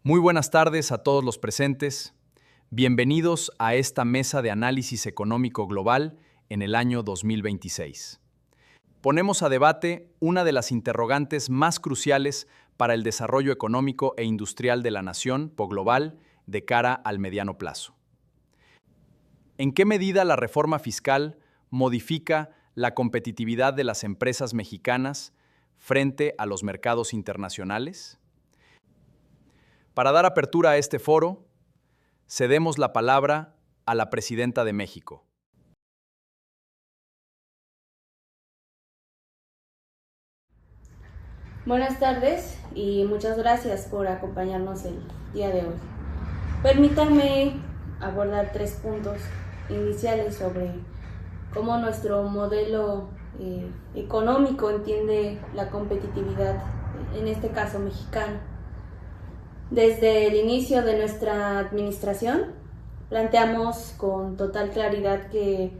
Muy buenas tardes a todos los presentes. Bienvenidos a esta mesa de análisis económico global en el año 2026. Ponemos a debate una de las interrogantes más cruciales para el desarrollo económico e industrial de la nación global de cara al mediano plazo. ¿En qué medida la reforma fiscal modifica la competitividad de las empresas mexicanas frente a los mercados internacionales? Para dar apertura a este foro, cedemos la palabra a la presidenta de México. Buenas tardes y muchas gracias por acompañarnos el día de hoy. Permítanme abordar 3 puntos iniciales sobre cómo nuestro modelo económico entiende la competitividad, en este caso mexicano. Desde el inicio de nuestra administración, planteamos con total claridad que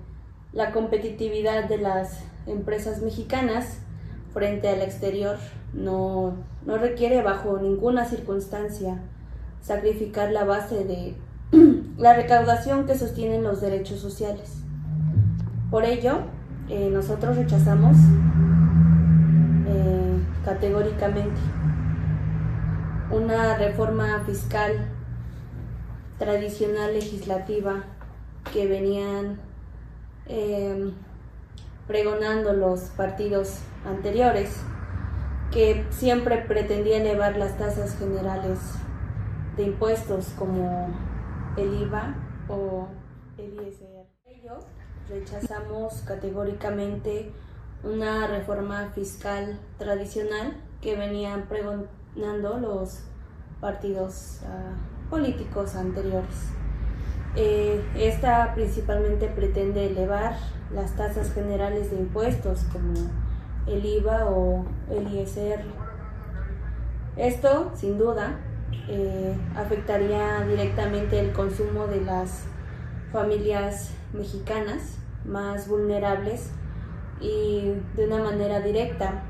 la competitividad de las empresas mexicanas frente al exterior no requiere bajo ninguna circunstancia sacrificar la base de la recaudación que sostienen los derechos sociales. Por ello, nosotros rechazamos categóricamente una reforma fiscal tradicional legislativa que venían pregonando los partidos anteriores, que siempre pretendía elevar las tasas generales de impuestos como el IVA o el ISR. Por ello, rechazamos categóricamente una reforma fiscal tradicional que venían pregonando los partidos políticos anteriores. Esta principalmente pretende elevar las tasas generales de impuestos como el IVA o el ISR. Esto, sin duda, afectaría directamente el consumo de las familias mexicanas más vulnerables y de una manera directa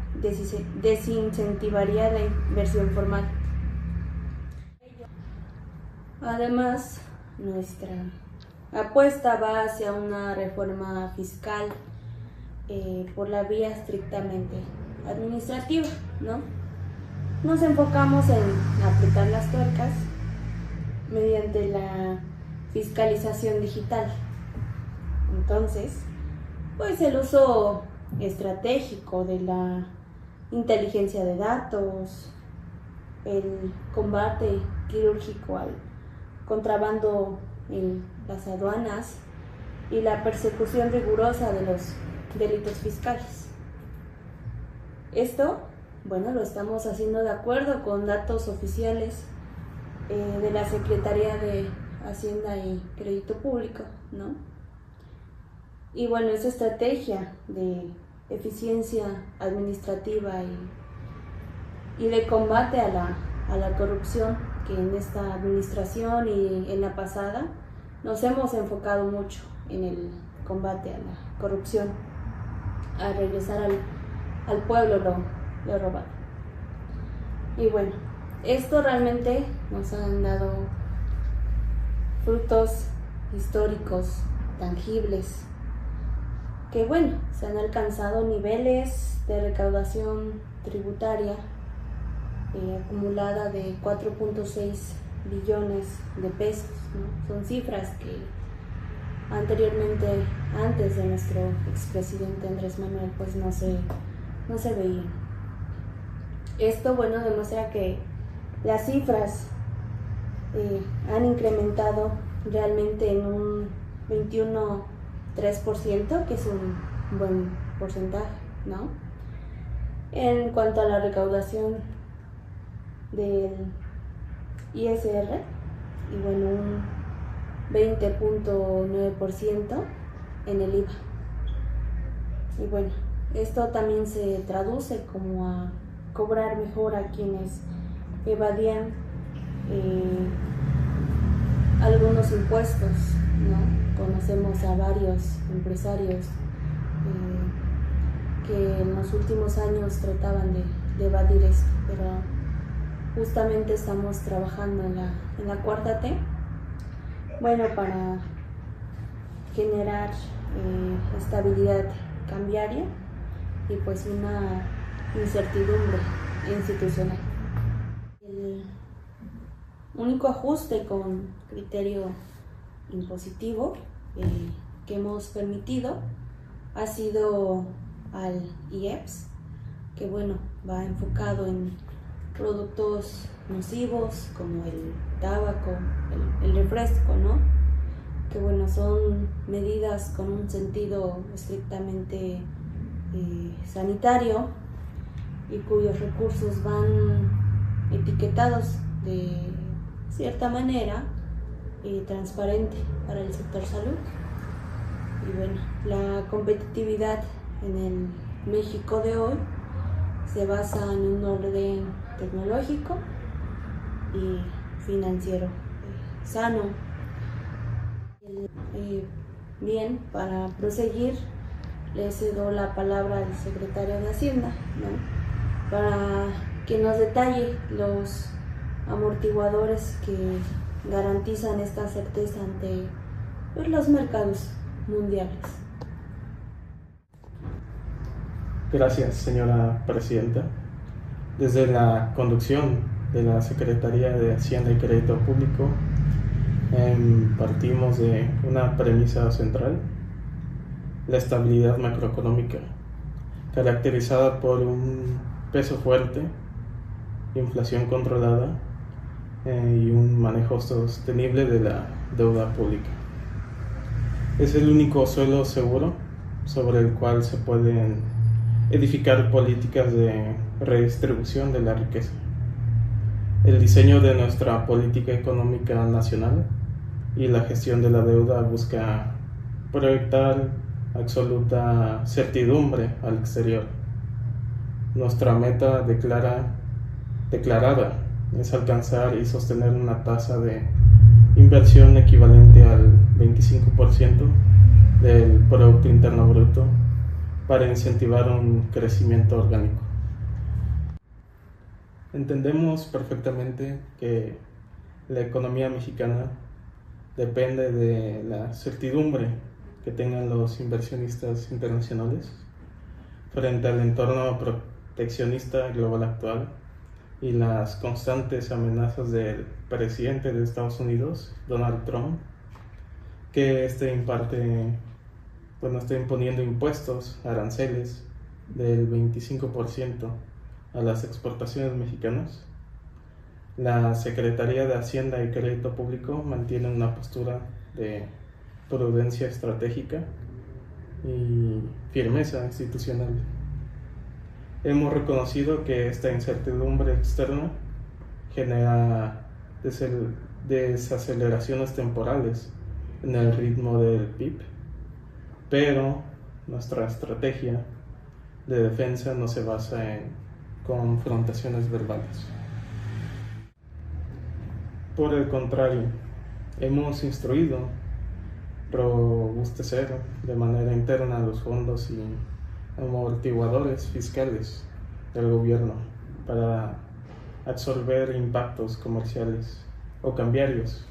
desincentivaría la inversión formal. Además, nuestra apuesta va hacia una reforma fiscal por la vía estrictamente administrativa, ¿no? Nos enfocamos en apretar las tuercas mediante la fiscalización digital. Entonces, pues el uso estratégico de la inteligencia de datos, el combate quirúrgico al contrabando en las aduanas y la persecución rigurosa de los delitos fiscales. Esto, lo estamos haciendo de acuerdo con datos oficiales de la Secretaría de Hacienda y Crédito Público, ¿no? Y esa estrategia de eficiencia administrativa y de combate a la corrupción, que en esta administración y en la pasada nos hemos enfocado mucho en el combate a la corrupción, a regresar al pueblo lo robado. Y esto realmente nos han dado frutos históricos, tangibles, que se han alcanzado niveles de recaudación tributaria acumulada de 4.6 billones de pesos, ¿no? Son cifras que anteriormente, antes de nuestro expresidente Andrés Manuel, pues no se veían. Esto, demuestra que las cifras han incrementado realmente en un 21,3%, que es un buen porcentaje, ¿no? En cuanto a la recaudación del ISR, y un 20.9% en el IVA. Y esto también se traduce como a cobrar mejor a quienes evadían algunos impuestos, ¿no? Conocemos a varios empresarios que en los últimos años trataban de evadir esto, pero justamente estamos trabajando en la cuarta T, bueno, para generar estabilidad cambiaria y pues una incertidumbre institucional. El único ajuste con criterio impositivo que hemos permitido ha sido al IEPS, que bueno, va enfocado en productos nocivos como el tabaco, el refresco, ¿no? Que bueno, son medidas con un sentido estrictamente sanitario y cuyos recursos van etiquetados de cierta manera transparente para el sector salud. Y bueno, la competitividad en el México de hoy se basa en un orden tecnológico y financiero sano. Bien, para proseguir, le cedo la palabra al secretario de Hacienda, ¿no?, para que nos detalle los amortiguadores que garantizan esta certeza ante los mercados mundiales. Gracias, señora presidenta. Desde la conducción de la Secretaría de Hacienda y Crédito Público, partimos de una premisa central: la estabilidad macroeconómica, caracterizada por un peso fuerte, inflación controlada y un manejo sostenible de la deuda pública. Es el único suelo seguro sobre el cual se pueden edificar políticas de redistribución de la riqueza. El diseño de nuestra política económica nacional y la gestión de la deuda busca proyectar absoluta certidumbre al exterior. Nuestra meta declarada es alcanzar y sostener una tasa de inversión equivalente al 25% del Producto Interno Bruto para incentivar un crecimiento orgánico. Entendemos perfectamente que la economía mexicana depende de la certidumbre que tengan los inversionistas internacionales frente al entorno proteccionista global actual y las constantes amenazas del presidente de Estados Unidos, Donald Trump, que está imponiendo impuestos, aranceles del 25% a las exportaciones mexicanas. La Secretaría de Hacienda y Crédito Público mantiene una postura de prudencia estratégica y firmeza institucional. Hemos reconocido que esta incertidumbre externa genera desaceleraciones temporales en el ritmo del PIB, pero nuestra estrategia de defensa no se basa en confrontaciones verbales. Por el contrario, hemos instruido robustecer de manera interna los fondos y amortiguadores fiscales del gobierno para absorber impactos comerciales o cambiarios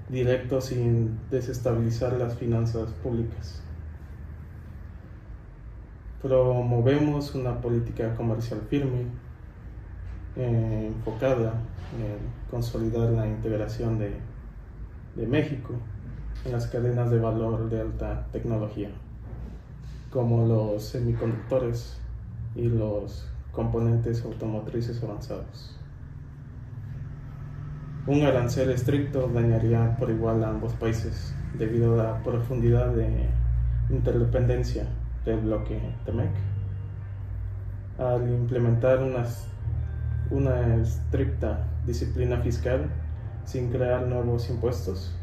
directos sin desestabilizar las finanzas públicas. Promovemos una política comercial firme, enfocada en consolidar la integración de México en las cadenas de valor de alta tecnología, como los semiconductores y los componentes automotrices avanzados. Un arancel estricto dañaría por igual a ambos países debido a la profundidad de interdependencia del bloque TEMEC. Al implementar una estricta disciplina fiscal sin crear nuevos impuestos,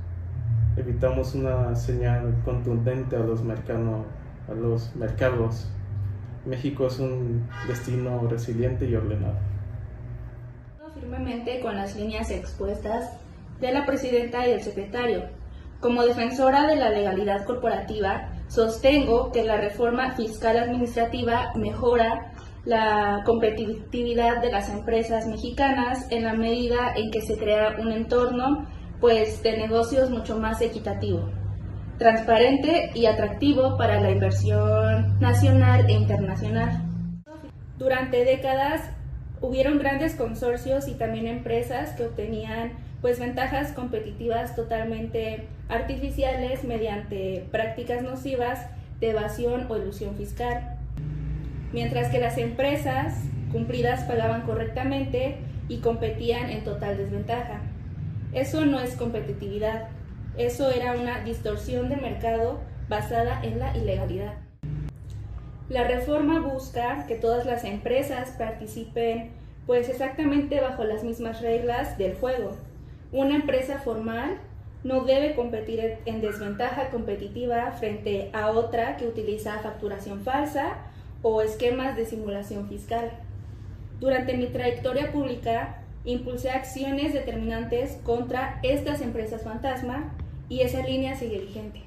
evitamos una señal contundente a los mercados. México es un destino resiliente y ordenado. Firmemente con las líneas expuestas de la presidenta y el secretario. Como defensora de la legalidad corporativa, sostengo que la reforma fiscal administrativa mejora la competitividad de las empresas mexicanas en la medida en que se crea un entorno pues de negocios mucho más equitativo, transparente y atractivo para la inversión nacional e internacional. Durante décadas hubieron grandes consorcios y también empresas que obtenían pues ventajas competitivas totalmente artificiales mediante prácticas nocivas de evasión o elusión fiscal, mientras que las empresas cumplidas pagaban correctamente y competían en total desventaja. Eso no es competitividad, eso era una distorsión de mercado basada en la ilegalidad. La reforma busca que todas las empresas participen pues exactamente bajo las mismas reglas del juego. Una empresa formal no debe competir en desventaja competitiva frente a otra que utiliza facturación falsa o esquemas de simulación fiscal. Durante mi trayectoria pública, impulsé acciones determinantes contra estas empresas fantasma y esa línea sigue vigente.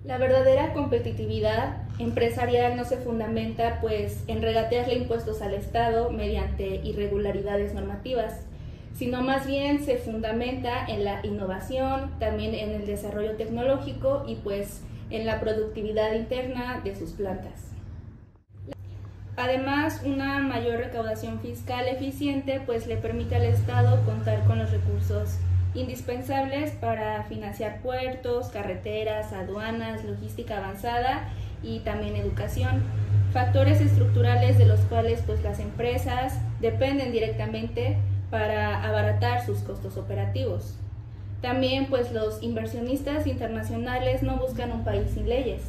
La verdadera competitividad empresarial no se fundamenta pues en regatearle impuestos al Estado mediante irregularidades normativas, sino más bien se fundamenta en la innovación, también en el desarrollo tecnológico y pues en la productividad interna de sus plantas. Además, una mayor recaudación fiscal eficiente pues le permite al Estado contar con los recursos indispensables para financiar puertos, carreteras, aduanas, logística avanzada y también educación, factores estructurales de los cuales pues las empresas dependen directamente para abaratar sus costos operativos. También pues los inversionistas internacionales no buscan un país sin leyes.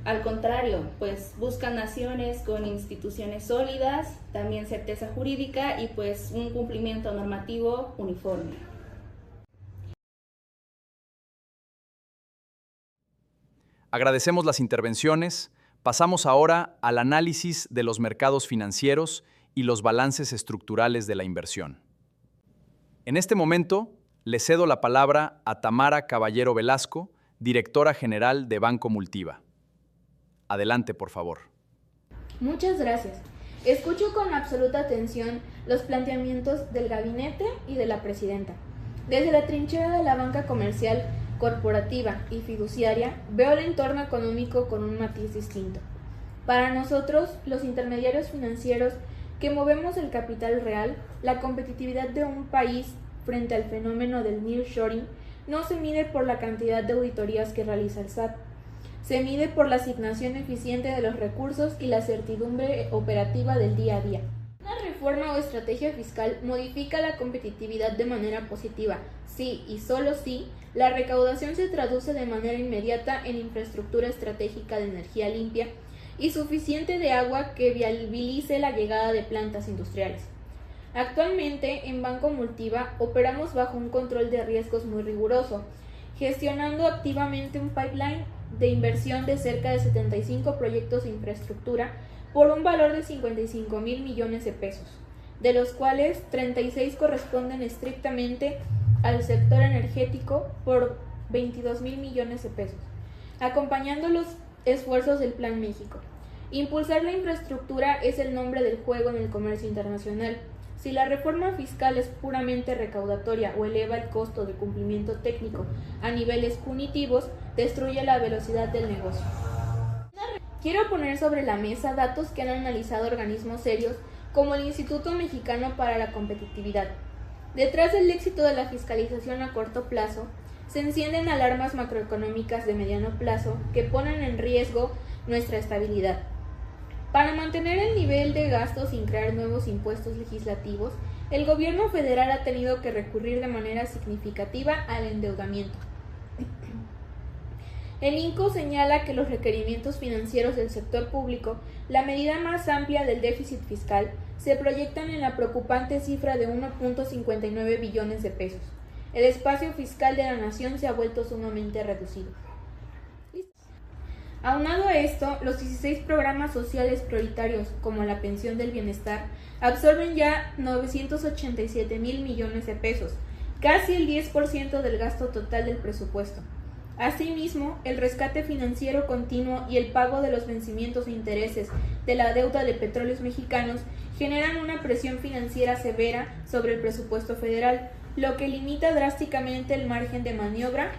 Al contrario, pues buscan naciones con instituciones sólidas, también certeza jurídica y pues un cumplimiento normativo uniforme. Agradecemos las intervenciones. Pasamos ahora al análisis de los mercados financieros y los balances estructurales de la inversión. En este momento, le cedo la palabra a Tamara Caballero Velasco, directora general de Banco Multiva. Adelante, por favor. Muchas gracias. Escucho con absoluta atención los planteamientos del gabinete y de la presidenta. Desde la trinchera de la banca comercial, corporativa y fiduciaria, veo el entorno económico con un matiz distinto. Para nosotros, los intermediarios financieros que movemos el capital real, la competitividad de un país frente al fenómeno del nearshoring no se mide por la cantidad de auditorías que realiza el SAT. Se mide por la asignación eficiente de los recursos y la certidumbre operativa del día a día. Una reforma o estrategia fiscal modifica la competitividad de manera positiva, si y solo si la recaudación se traduce de manera inmediata en infraestructura estratégica de energía limpia y suficiente de agua que viabilice la llegada de plantas industriales. Actualmente, en Banco Multiva operamos bajo un control de riesgos muy riguroso, gestionando activamente un pipeline de inversión de cerca de 75 proyectos de infraestructura por un valor de 55,000 millones de pesos, de los cuales 36 corresponden estrictamente al sector energético por 22,000 millones de pesos, acompañando los esfuerzos del Plan México. Impulsar la infraestructura es el nombre del juego en el comercio internacional. Si la reforma fiscal es puramente recaudatoria o eleva el costo de cumplimiento técnico a niveles punitivos, destruye la velocidad del negocio. Quiero poner sobre la mesa datos que han analizado organismos serios como el Instituto Mexicano para la Competitividad. Detrás del éxito de la fiscalización a corto plazo, se encienden alarmas macroeconómicas de mediano plazo que ponen en riesgo nuestra estabilidad. Para mantener el nivel de gasto sin crear nuevos impuestos legislativos, el gobierno federal ha tenido que recurrir de manera significativa al endeudamiento. El INCO señala que los requerimientos financieros del sector público, la medida más amplia del déficit fiscal, se proyectan en la preocupante cifra de 1.59 billones de pesos. El espacio fiscal de la nación se ha vuelto sumamente reducido. Aunado a esto, los 16 programas sociales prioritarios, como la pensión del bienestar, absorben ya 987,000 millones de pesos, casi el 10% del gasto total del presupuesto. Asimismo, el rescate financiero continuo y el pago de los vencimientos e intereses de la deuda de Petróleos Mexicanos generan una presión financiera severa sobre el presupuesto federal, lo que limita drásticamente el margen de maniobra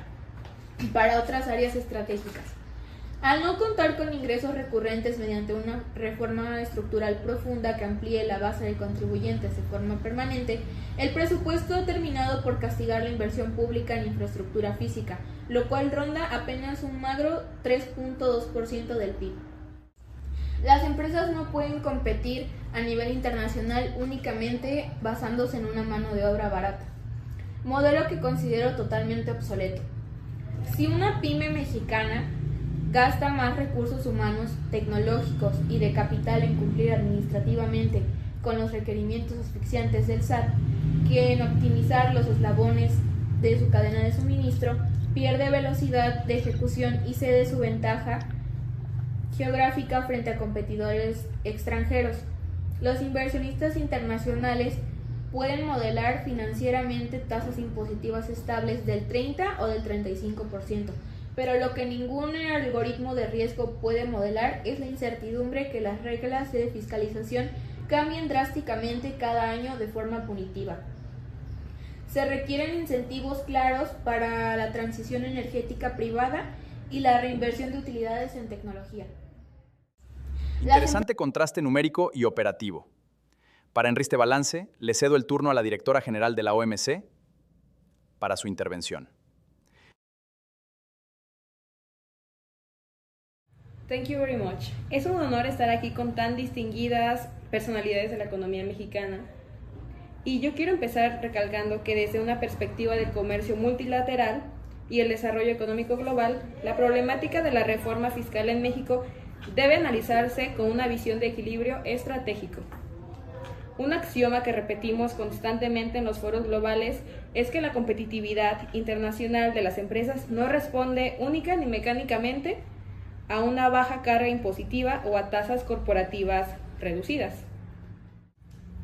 para otras áreas estratégicas. Al no contar con ingresos recurrentes mediante una reforma estructural profunda que amplíe la base de contribuyentes de forma permanente, el presupuesto ha terminado por castigar la inversión pública en infraestructura física, lo cual ronda apenas un magro 3.2% del PIB. Las empresas no pueden competir a nivel internacional únicamente basándose en una mano de obra barata, modelo que considero totalmente obsoleto. Si una pyme mexicana gasta más recursos humanos, tecnológicos y de capital en cumplir administrativamente con los requerimientos asfixiantes del SAT que en optimizar los eslabones de su cadena de suministro, pierde velocidad de ejecución y cede su ventaja geográfica frente a competidores extranjeros. Los inversionistas internacionales pueden modelar financieramente tasas impositivas estables del 30 o del 35%, pero lo que ningún algoritmo de riesgo puede modelar es la incertidumbre que las reglas de fiscalización cambien drásticamente cada año de forma punitiva. Se requieren incentivos claros para la transición energética privada y la reinversión de utilidades en tecnología. Interesante contraste numérico y operativo. Para Enriste Balance, le cedo el turno a la directora general de la OMC para su intervención. Thank you very much. Es un honor estar aquí con tan distinguidas personalidades de la economía mexicana. Y yo quiero empezar recalcando que desde una perspectiva del comercio multilateral y el desarrollo económico global, la problemática de la reforma fiscal en México debe analizarse con una visión de equilibrio estratégico. Un axioma que repetimos constantemente en los foros globales es que la competitividad internacional de las empresas no responde única ni mecánicamente a una baja carga impositiva o a tasas corporativas reducidas.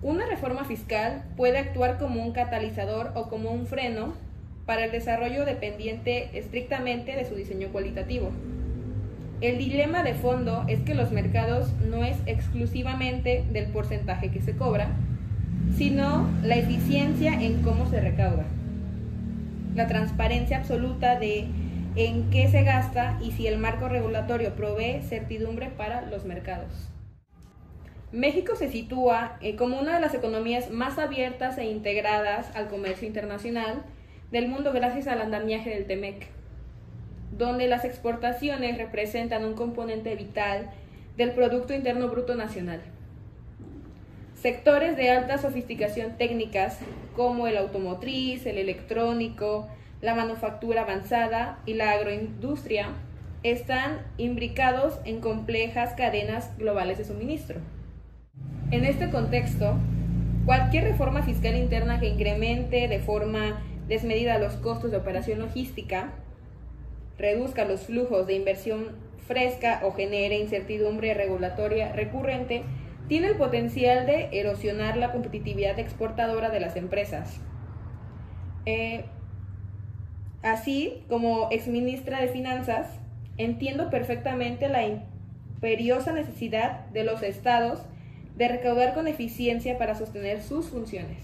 Una reforma fiscal puede actuar como un catalizador o como un freno para el desarrollo dependiente estrictamente de su diseño cualitativo. El dilema de fondo es que los mercados no es exclusivamente del porcentaje que se cobra, sino la eficiencia en cómo se recauda, la transparencia absoluta de en qué se gasta y si el marco regulatorio provee certidumbre para los mercados. México se sitúa como una de las economías más abiertas e integradas al comercio internacional del mundo gracias al andamiaje del TEMEC, donde las exportaciones representan un componente vital del Producto Interno Bruto Nacional. Sectores de alta sofisticación técnicas como el automotriz, el electrónico, la manufactura avanzada y la agroindustria están imbricados en complejas cadenas globales de suministro. En este contexto, cualquier reforma fiscal interna que incremente de forma desmedida los costos de operación logística, reduzca los flujos de inversión fresca o genere incertidumbre regulatoria recurrente, tiene el potencial de erosionar la competitividad exportadora de las empresas. Así, como exministra de Finanzas, entiendo perfectamente la imperiosa necesidad de los estados de recaudar con eficiencia para sostener sus funciones.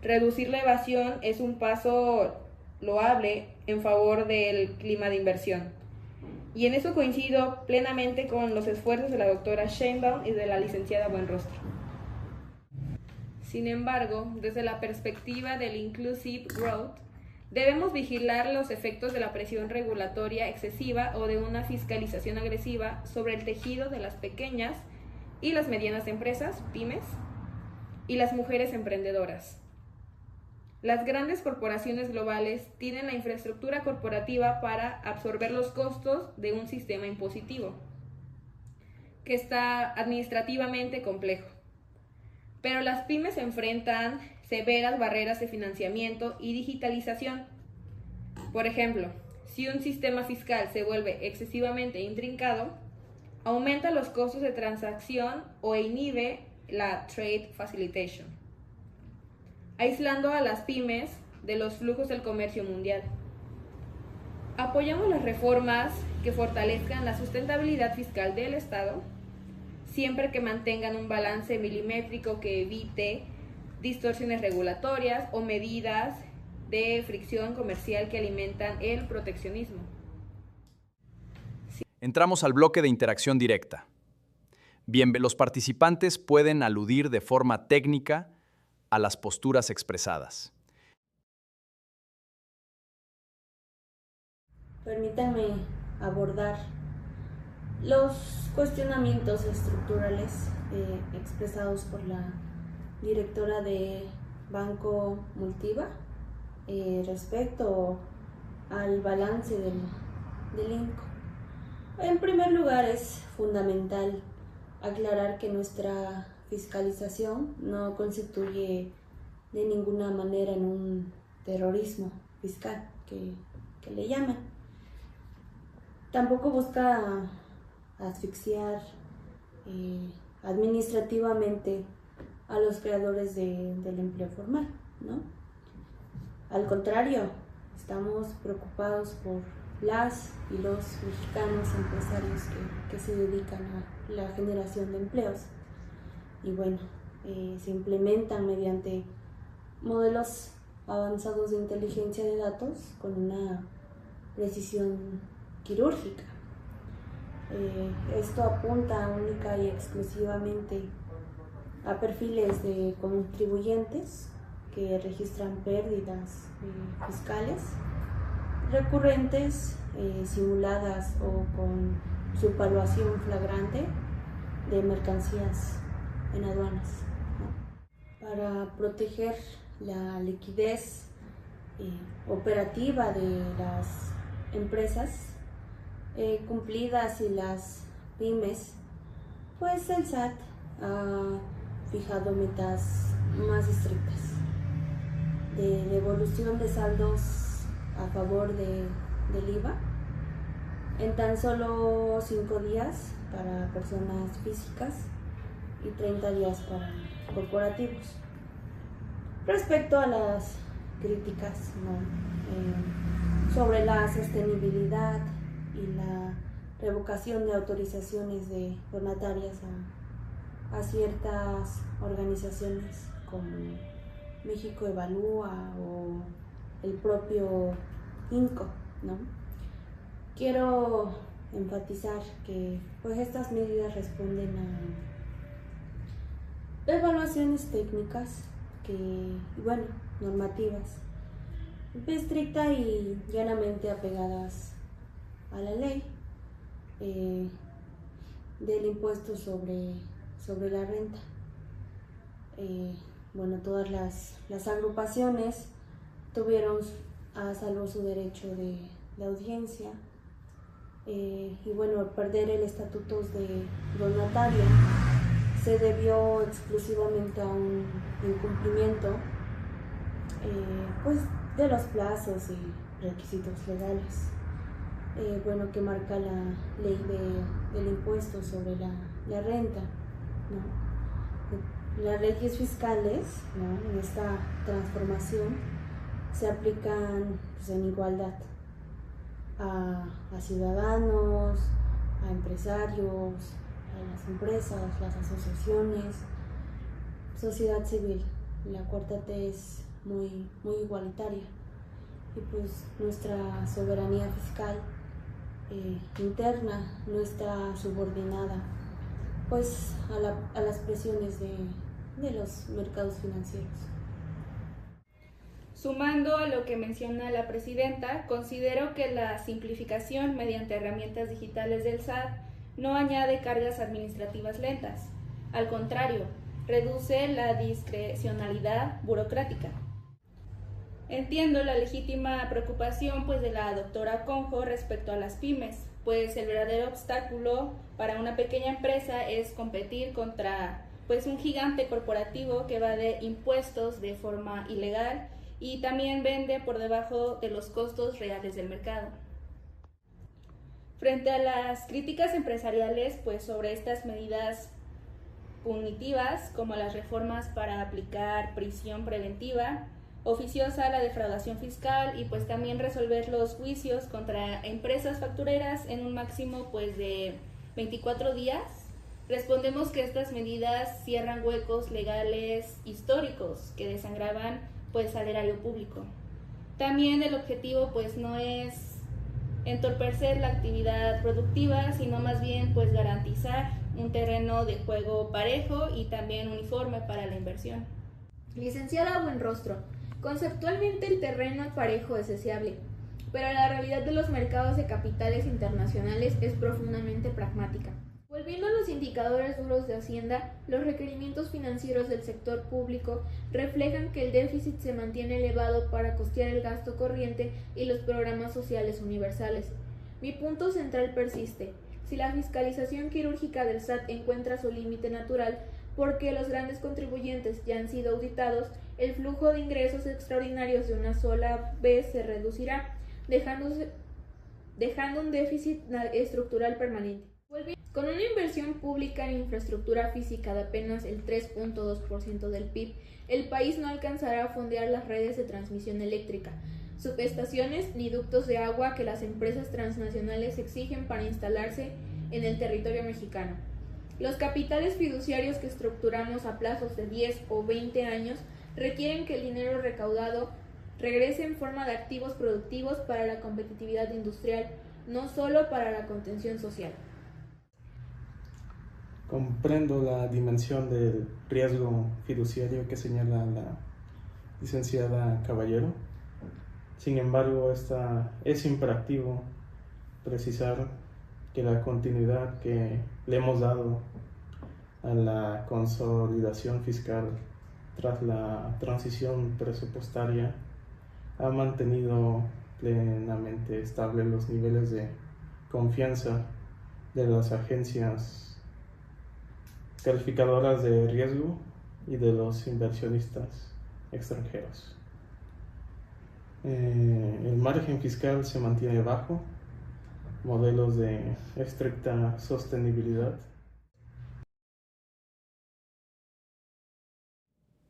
Reducir la evasión es un paso loable en favor del clima de inversión. Y en eso coincido plenamente con los esfuerzos de la doctora Sheinbaum y de la licenciada Buenrostro. Sin embargo, desde la perspectiva del Inclusive Growth, debemos vigilar los efectos de la presión regulatoria excesiva o de una fiscalización agresiva sobre el tejido de las pequeñas y las medianas empresas, pymes, y las mujeres emprendedoras. Las grandes corporaciones globales tienen la infraestructura corporativa para absorber los costos de un sistema impositivo, que está administrativamente complejo. Pero las pymes enfrentan severas barreras de financiamiento y digitalización. Por ejemplo, si un sistema fiscal se vuelve excesivamente intrincado, aumenta los costos de transacción o inhibe la trade facilitation, aislando a las pymes de los flujos del comercio mundial. Apoyamos las reformas que fortalezcan la sustentabilidad fiscal del Estado, siempre que mantengan un balance milimétrico que evite distorsiones regulatorias o medidas de fricción comercial que alimentan el proteccionismo. Entramos al bloque de interacción directa. Bien, los participantes pueden aludir de forma técnica a las posturas expresadas. Permítanme abordar los cuestionamientos estructurales expresados por la directora de Banco Multiva respecto al balance del INCO. En primer lugar, es fundamental aclarar que nuestra fiscalización no constituye de ninguna manera en un terrorismo fiscal, que le llaman. Tampoco busca asfixiar administrativamente a los creadores del empleo formal, ¿no? Al contrario, estamos preocupados por las y los mexicanos empresarios que se dedican a la generación de empleos. Y bueno, se implementan mediante modelos avanzados de inteligencia de datos con una precisión quirúrgica. Esto apunta única y exclusivamente a perfiles de contribuyentes que registran pérdidas fiscales recurrentes, simuladas o con subvaluación flagrante de mercancías en aduanas, ¿no? Para proteger la liquidez operativa de las empresas cumplidas y las pymes, pues el SAT ha fijado metas más estrictas de devolución de saldos a favor del IVA en tan solo 5 días para personas físicas y 30 días para corporativos. Respecto a las críticas, ¿no? Sobre la sostenibilidad y la revocación de autorizaciones de donatarias a ciertas organizaciones como México Evalúa o el propio INCO, ¿no? Quiero enfatizar que pues estas medidas responden a evaluaciones técnicas normativas estricta y llanamente apegadas a la ley del impuesto sobre la renta. Todas las agrupaciones tuvieron a salvo su derecho de audiencia perder el estatuto de donatario se debió exclusivamente a un incumplimiento de los plazos y requisitos legales que marca la ley del impuesto sobre la renta, ¿no? Las leyes fiscales, ¿no? En esta transformación se aplican en igualdad a ciudadanos, a empresarios, a las empresas, las asociaciones, sociedad civil. La cuarta T es muy igualitaria y pues nuestra soberanía fiscal interna no está subordinada pues a las presiones de los mercados financieros. Sumando a lo que menciona la presidenta, considero que la simplificación mediante herramientas digitales del SAT no añade cargas administrativas lentas. Al contrario, reduce la discrecionalidad burocrática. Entiendo la legítima preocupación de la doctora Conjo respecto a las pymes, pues el verdadero obstáculo para una pequeña empresa es competir contra un gigante corporativo que evade impuestos de forma ilegal y también vende por debajo de los costos reales del mercado. Frente a las críticas empresariales sobre estas medidas punitivas, como las reformas para aplicar prisión preventiva, oficiosa la defraudación fiscal y pues también resolver los juicios contra empresas factureras en un máximo pues de 24 días. Respondemos que estas medidas cierran huecos legales históricos que desangraban pues al erario público. También el objetivo pues no es entorpecer la actividad productiva, sino más bien pues garantizar un terreno de juego parejo y también uniforme para la inversión. Licenciada Buenrostro, conceptualmente el terreno parejo es deseable, pero la realidad de los mercados de capitales internacionales es profundamente pragmática. Volviendo a los indicadores duros de Hacienda, los requerimientos financieros del sector público reflejan que el déficit se mantiene elevado para costear el gasto corriente y los programas sociales universales. Mi punto central persiste. Si la fiscalización quirúrgica del SAT encuentra su límite natural, porque los grandes contribuyentes ya han sido auditados, el flujo de ingresos extraordinarios de una sola vez se reducirá, dejando un déficit estructural permanente. Con una inversión pública en infraestructura física de apenas el 3.2% del PIB, el país no alcanzará a fondear las redes de transmisión eléctrica, subestaciones ni ductos de agua que las empresas transnacionales exigen para instalarse en el territorio mexicano. Los capitales fiduciarios que estructuramos a plazos de 10 o 20 años requieren que el dinero recaudado regrese en forma de activos productivos para la competitividad industrial, no solo para la contención social. Comprendo la dimensión del riesgo fiduciario que señala la licenciada Caballero. Sin embargo, es imperativo precisar que la continuidad que le hemos dado a la consolidación fiscal tras la transición presupuestaria ha mantenido plenamente estables los niveles de confianza de las agencias calificadoras de riesgo y de los inversionistas extranjeros. El margen fiscal se mantiene bajo, modelos de estricta sostenibilidad.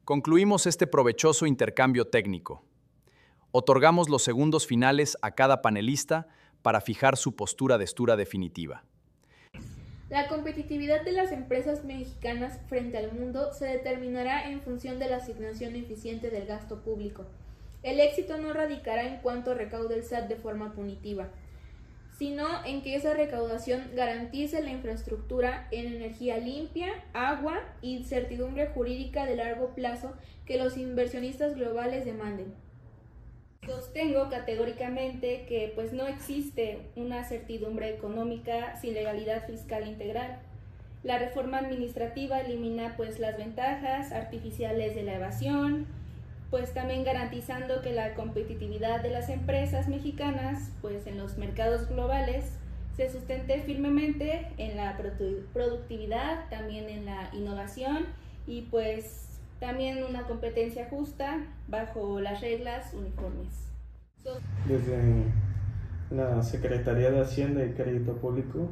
Concluimos este provechoso intercambio técnico. Otorgamos los segundos finales a cada panelista para fijar su postura definitiva. La competitividad de las empresas mexicanas frente al mundo se determinará en función de la asignación eficiente del gasto público. El éxito no radicará en cuánto recaude el SAT de forma punitiva, sino en que esa recaudación garantice la infraestructura en energía limpia, agua y certidumbre jurídica de largo plazo que los inversionistas globales demanden. Sostengo categóricamente que pues no existe una certidumbre económica sin legalidad fiscal integral. La reforma administrativa elimina pues las ventajas artificiales de la evasión, pues también garantizando que la competitividad de las empresas mexicanas pues en los mercados globales se sustente firmemente en la productividad, también en la innovación y pues también una competencia justa bajo las reglas uniformes. Desde la Secretaría de Hacienda y Crédito Público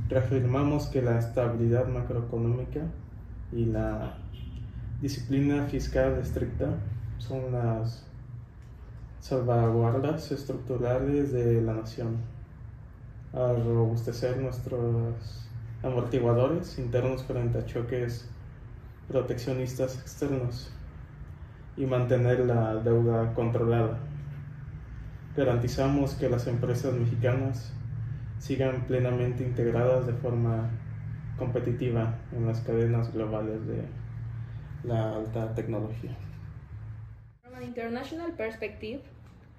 reafirmamos que la estabilidad macroeconómica y la disciplina fiscal estricta son las salvaguardas estructurales de la nación. Al robustecer nuestros amortiguadores internos frente a choques proteccionistas externos y mantener la deuda controlada, garantizamos que las empresas mexicanas sigan plenamente integradas de forma competitiva en las cadenas globales de la alta tecnología. From an international perspective,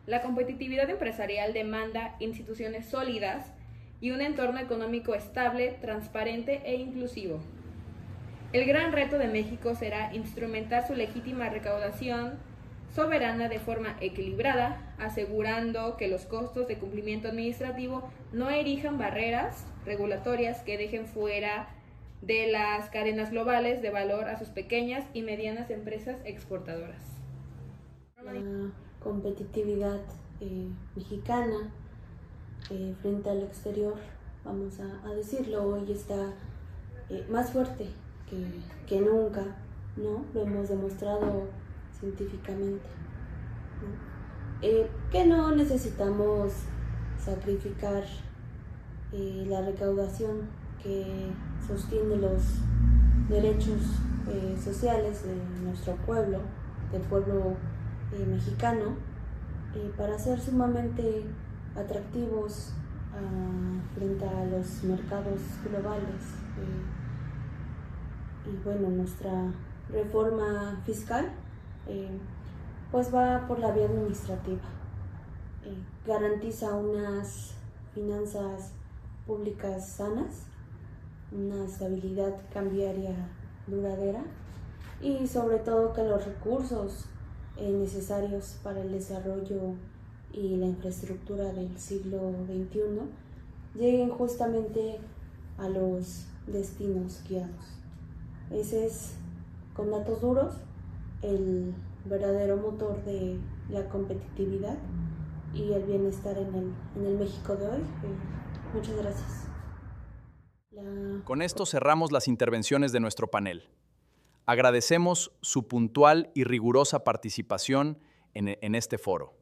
la competitividad empresarial demanda instituciones sólidas y un entorno económico estable, transparente e inclusivo. El gran reto de México será instrumentar su legítima recaudación soberana de forma equilibrada, asegurando que los costos de cumplimiento administrativo no erijan barreras regulatorias que dejen fuera de las cadenas globales de valor a sus pequeñas y medianas empresas exportadoras. La competitividad mexicana frente al exterior, vamos a decirlo, hoy está más fuerte que nunca, ¿no? Lo hemos demostrado científicamente. que no necesitamos sacrificar la recaudación que sostiene los derechos sociales de nuestro pueblo, del pueblo mexicano, para ser sumamente atractivos frente a los mercados globales. Y bueno, nuestra reforma fiscal pues va por la vía administrativa. Garantiza unas finanzas públicas sanas, una estabilidad cambiaria duradera y sobre todo que los recursos necesarios para el desarrollo y la infraestructura del siglo XXI lleguen justamente a los destinos guiados. Ese es, con datos duros, el verdadero motor de la competitividad y el bienestar en el México de hoy. Muchas gracias. Con esto cerramos las intervenciones de nuestro panel. Agradecemos su puntual y rigurosa participación en este foro.